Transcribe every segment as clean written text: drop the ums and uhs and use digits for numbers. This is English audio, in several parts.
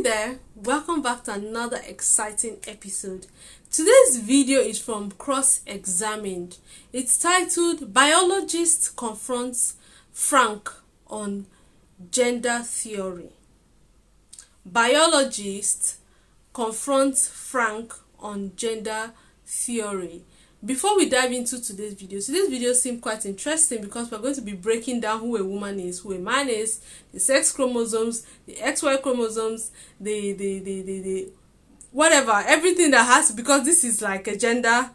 there, welcome back to another exciting episode. Today's video is from Cross Examined. It's titled Biologist Confronts Frank on Gender Theory. Biologist confronts Frank on gender theory. Before we dive into today's video seemed quite interesting because we're going to be breaking down who a woman is, who a man is, the sex chromosomes, the XY chromosomes, the whatever, everything that has, because this is like a gender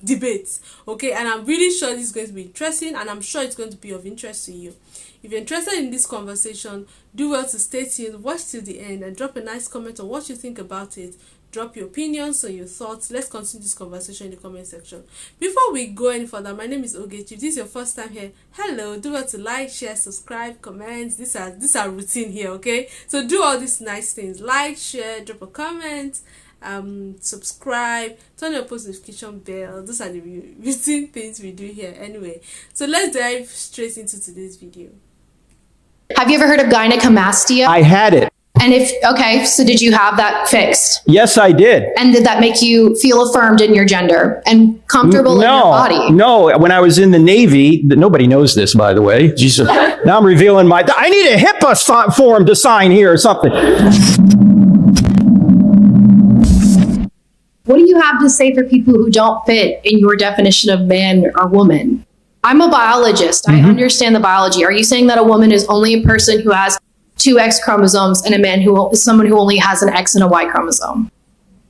debate, okay? And I'm really sure this is going to be interesting, and I'm sure it's going to be of interest to you. If you're interested in this conversation, do well to stay tuned, watch till the end, and drop a nice comment on what you think about it. Drop your opinions or your thoughts. Let's continue this conversation in the comment section. Before we go any further, my name is Ogechi. If this is your first time here, hello. Do well to like, share, subscribe, comment. These are routine here, okay? So do all these nice things. Like, share, drop a comment, subscribe, turn your post notification bell. Those are the routine things we do here anyway. So let's dive straight into today's video. Have you ever heard of gynecomastia? I had it. And so did you have that fixed? Yes, I did. And did that make you feel affirmed in your gender and comfortable in your body? No, when I was in the Navy, nobody knows this, by the way. Jesus, now I'm revealing I need a HIPAA form to sign here or something. What do you have to say for people who don't fit in your definition of man or woman? I'm a biologist. I understand the biology. Are you saying that a woman is only a person who has two X chromosomes and a man who is someone who only has an X and a Y chromosome?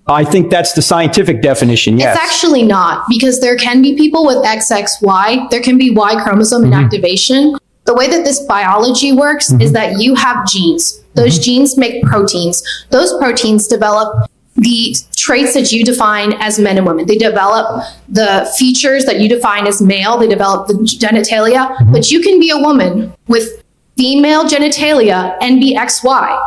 I think that's the scientific definition, yes. It's actually not, because there can be people with XXY. There can be Y chromosome inactivation. The way that this biology works is that you have genes. Those genes make proteins. Those proteins develop the traits that you define as men and women. They develop the features that you define as male. They develop the genitalia. But you can be a woman with female genitalia and be XY.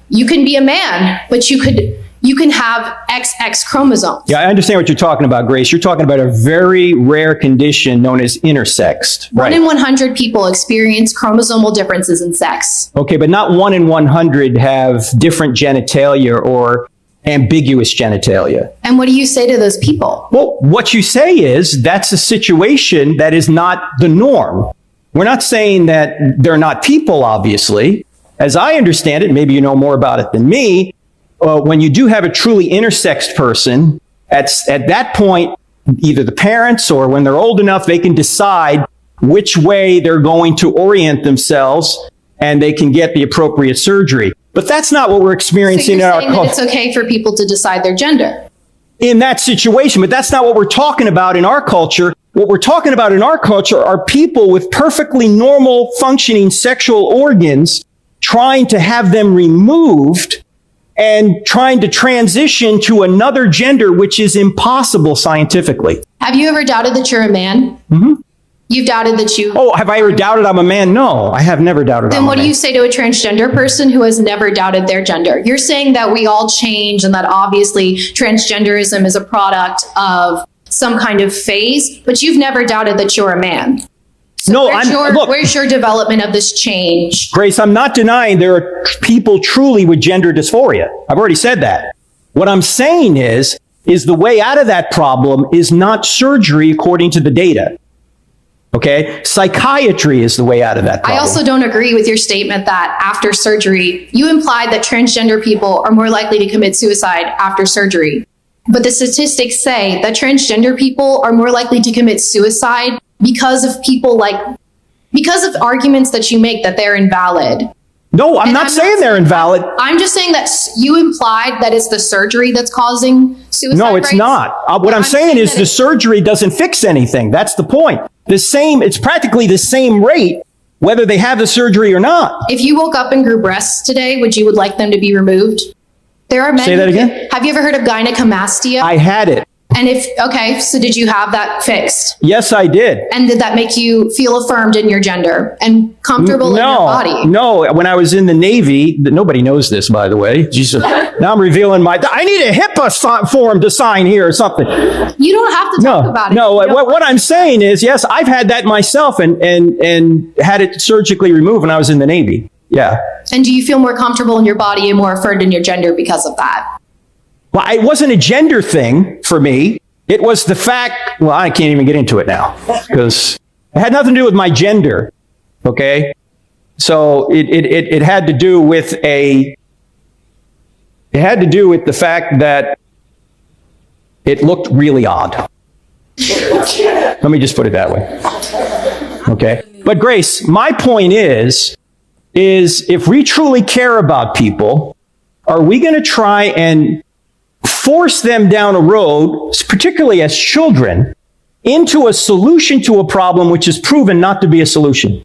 You can be a man, but you can have XX chromosomes. Yeah, I understand what you're talking about, Grace. You're talking about a very rare condition known as intersexed. Right. 1 in 100 people experience chromosomal differences in sex. Okay, but not 1 in 100 have different genitalia or ambiguous genitalia. And what do you say to those people? Well, what you say is that's a situation that is not the norm. We're not saying that they're not people, obviously. As I understand it, maybe you know more about it than me, when you do have a truly intersexed person, at that point, either the parents or when they're old enough, they can decide which way they're going to orient themselves, and they can get the appropriate surgery. But that's not what we're experiencing in our culture. It's okay for people to decide their gender in that situation, but that's not what we're talking about in our culture. What we're talking about in our culture are people with perfectly normal functioning sexual organs trying to have them removed and trying to transition to another gender, which is impossible scientifically. Have you ever doubted that you're a man? You've doubted that you... Oh, have I ever doubted I'm a man? No, I have never doubted I'm a man. Then what do you say to a transgender person who has never doubted their gender? You're saying that we all change and that obviously transgenderism is a product of some kind of phase, but you've never doubted that you're a man. So no, where's your development of this change? Grace, I'm not denying there are people truly with gender dysphoria. I've already said that. What I'm saying is the way out of that problem is not surgery according to the data. Okay? Psychiatry is the way out of that problem. I also don't agree with your statement that after surgery, you implied that transgender people are more likely to commit suicide after surgery. But the statistics say that transgender people are more likely to commit suicide because of arguments that you make that they're invalid. No, I'm not saying they're invalid. I'm just saying that you implied that it's the surgery that's causing suicide. No, it's not. What I'm saying is the surgery doesn't fix anything. That's the point. It's practically the same rate whether they have the surgery or not. If you woke up and grew breasts today, would like them to be removed? There are men. Say that again? Have you ever heard of gynecomastia? I had it. And so did you have that fixed? Yes, I did. And did that make you feel affirmed in your gender and comfortable in your body? No, when I was in the Navy, nobody knows this, by the way. Jesus, now I'm revealing I need a HIPAA form to sign here or something. You don't have to talk about it. No, what I'm saying is, yes, I've had that myself and had it surgically removed when I was in the Navy. Yeah. And do you feel more comfortable in your body and more affirmed in your gender because of that? Well, it wasn't a gender thing for me. It was the fact, well, I can't even get into it now because it had nothing to do with my gender. Okay. So it had to do with it had to do with the fact that it looked really odd. Let me just put it that way. Okay. But Grace, my point is if we truly care about people, are we going to try and force them down a road, particularly as children, into a solution to a problem which is proven not to be a solution?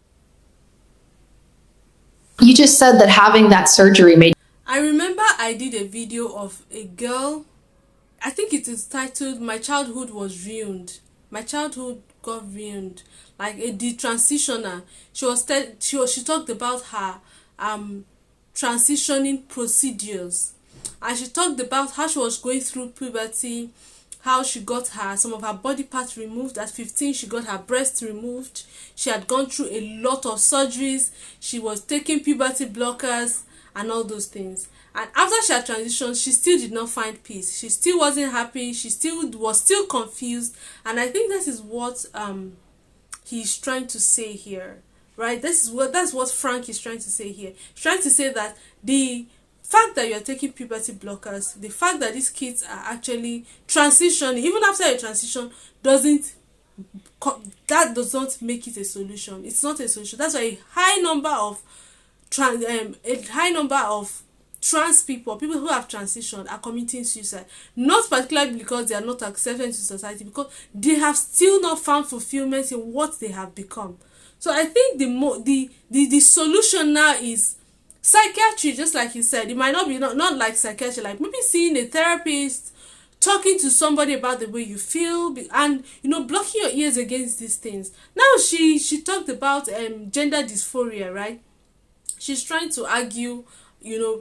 You just said that having that surgery made... I remember I did a video of a girl, I think it is titled "My Childhood Was Ruined." My childhood got ruined. Like a detransitioner. She talked about her transitioning procedures. And she talked about how she was going through puberty, how she got some of her body parts removed. At 15, she got her breast removed. She had gone through a lot of surgeries. She was taking puberty blockers and all those things. And after she had transitioned, she still did not find peace. She still wasn't happy. She was still confused. And I think this is what he's trying to say here, right? That's what Frank is trying to say here. He's trying to say that the fact that you're taking puberty blockers, the fact that these kids are actually transitioning, even after a transition, does not make it a solution. It's not a solution. That's why a high number of trans people who have transitioned are committing suicide, not particularly because they are not accepted into society, because they have still not found fulfillment in what they have become. So I think the solution now is psychiatry, just like you said. It might not be not like psychiatry, like maybe seeing a therapist, talking to somebody about the way you feel, and blocking your ears against these things. Now she talked about gender dysphoria, right? She's trying to argue,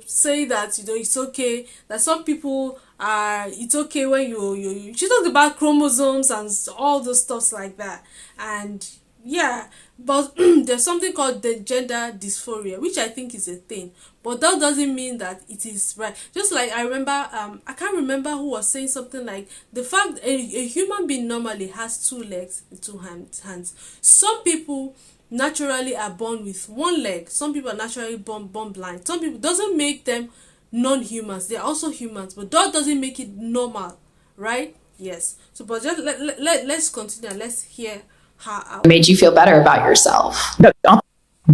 say that it's okay, that some people it's okay when you she talked about chromosomes and all those stuff like that. And yeah, but there's something called the gender dysphoria, which I think is a thing, but that doesn't mean that it is right. Just like I remember, I can't remember who was saying something like the fact a human being normally has 2 legs and 2 hands. Some people naturally are born with 1 leg. Some people are naturally born blind. Some people, doesn't make them non-humans. They're also humans, but that doesn't make it normal, right? Yes. So, but just let's continue and let's hear how made you feel better about yourself. That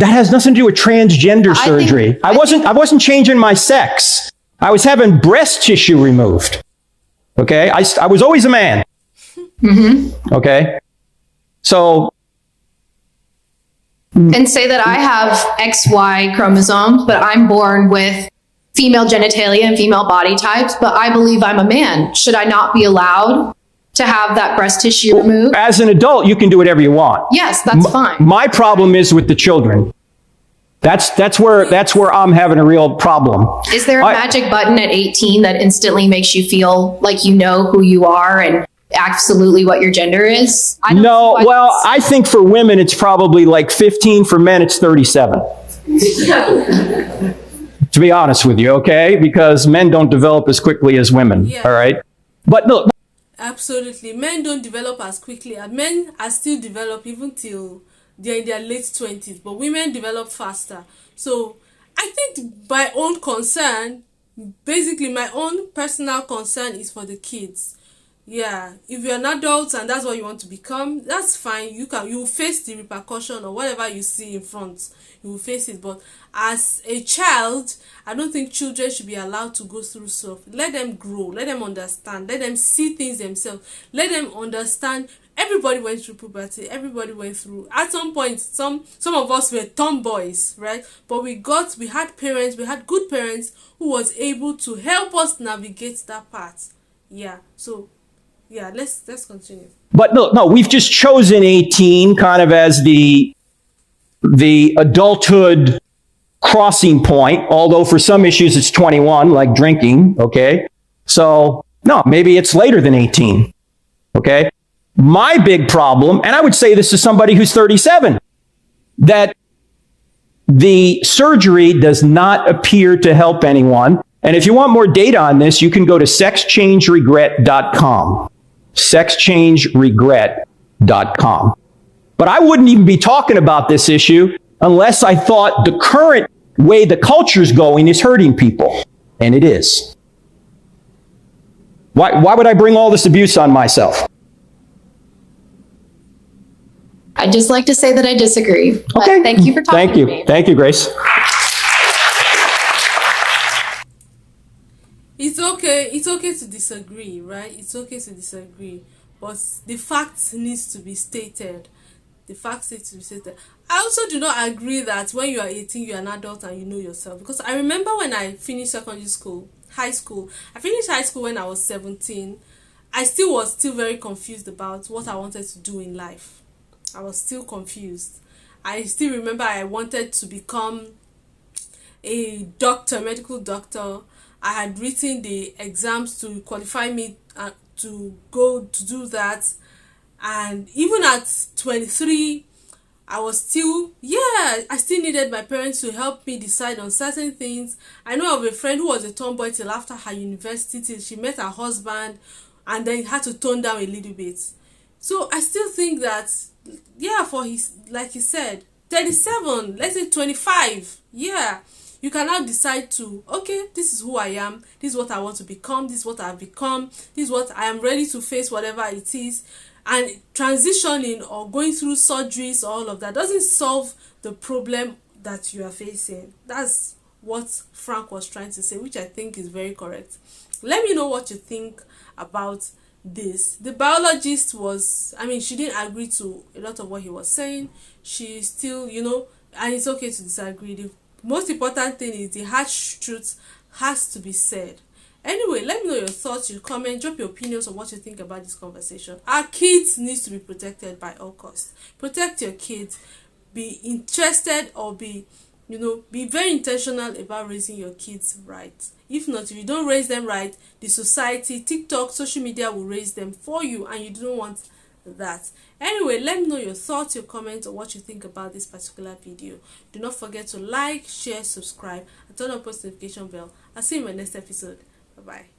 has nothing to do with transgender surgery. I wasn't changing my sex. I was having breast tissue removed. Okay, I was always a man. Mm-hmm. Okay, so. And say that I have XY chromosomes, but I'm born with female genitalia and female body types, but I believe I'm a man. Should I not be allowed to have that breast tissue removed? As an adult, you can do whatever you want. Yes, that's fine. My problem is with the children. That's where I'm having a real problem. Is there a magic button at 18 that instantly makes you feel like you know who you are and absolutely what your gender is? No, well, I think for women it's probably like 15. For men it's 37. To be honest with you, okay? Because men don't develop as quickly as women. Yeah. All right, but look. Absolutely, men don't develop as quickly. Men are still develop even till they're in their late 20s, but women develop faster. So I think my own concern, basically my own personal concern, is for the kids. Yeah, if you're an adult and that's what you want to become, that's fine. You will face the repercussion or whatever you see in front. You will face it. But as a child, I don't think children should be allowed to go through stuff. Let them grow. Let them understand. Let them see things themselves. Let them understand. Everybody went through puberty. Everybody went through. At some point, some of us were tomboys, right? But we had parents. We had good parents who was able to help us navigate that part. Yeah. So. Yeah, let's continue. But no, we've just chosen 18 kind of as the adulthood crossing point, although for some issues it's 21, like drinking, okay? So, no, maybe it's later than 18, okay? My big problem, and I would say this to somebody who's 37, that the surgery does not appear to help anyone. And if you want more data on this, you can go to sexchangeregret.com. Sexchangeregret.com. But I wouldn't even be talking about this issue unless I thought the current way the culture's going is hurting people. And it is. Why would I bring all this abuse on myself? I'd just like to say that I disagree. But Okay. thank you for talking to me. Thank you, Grace. It's okay. It's okay to disagree, right? It's okay to disagree, but the facts needs to be stated. The facts need to be stated. I also do not agree that when you are 18, you are an adult and you know yourself. Because I remember when I finished secondary school, high school. I finished high school when I was 17. I was still very confused about what I wanted to do in life. I was still confused. I still remember I wanted to become a doctor, medical doctor. I had written the exams to qualify me to go to do that. And even at 23, I still needed my parents to help me decide on certain things. I know of a friend who was a tomboy till after her university, till she met her husband, and then had to tone down a little bit. So I still think that, for like he said, 37, let's say 25, you can now decide to, okay, this is who I am, this is what I want to become, this is what I've become, this is what I am ready to face, whatever it is. And transitioning or going through surgeries, all of that doesn't solve the problem that you are facing. That's what Frank was trying to say, which I think is very correct. Let me know what you think about this. The biologist she didn't agree to a lot of what he was saying. She still, and it's okay to disagree. The most important thing is the harsh truth has to be said. Anyway, let me know your thoughts, your comments, drop your opinions on what you think about this conversation. Our kids need to be protected by all costs. Protect your kids. Be interested or be very intentional about raising your kids right. If not, if you don't raise them right, the society, TikTok, social media will raise them for you, and you don't want that. Anyway, let me know your thoughts, your comments, or what you think about this particular video. Do not forget to like, share, subscribe, and turn on post notification bell. I'll see you in my next episode. Bye-bye.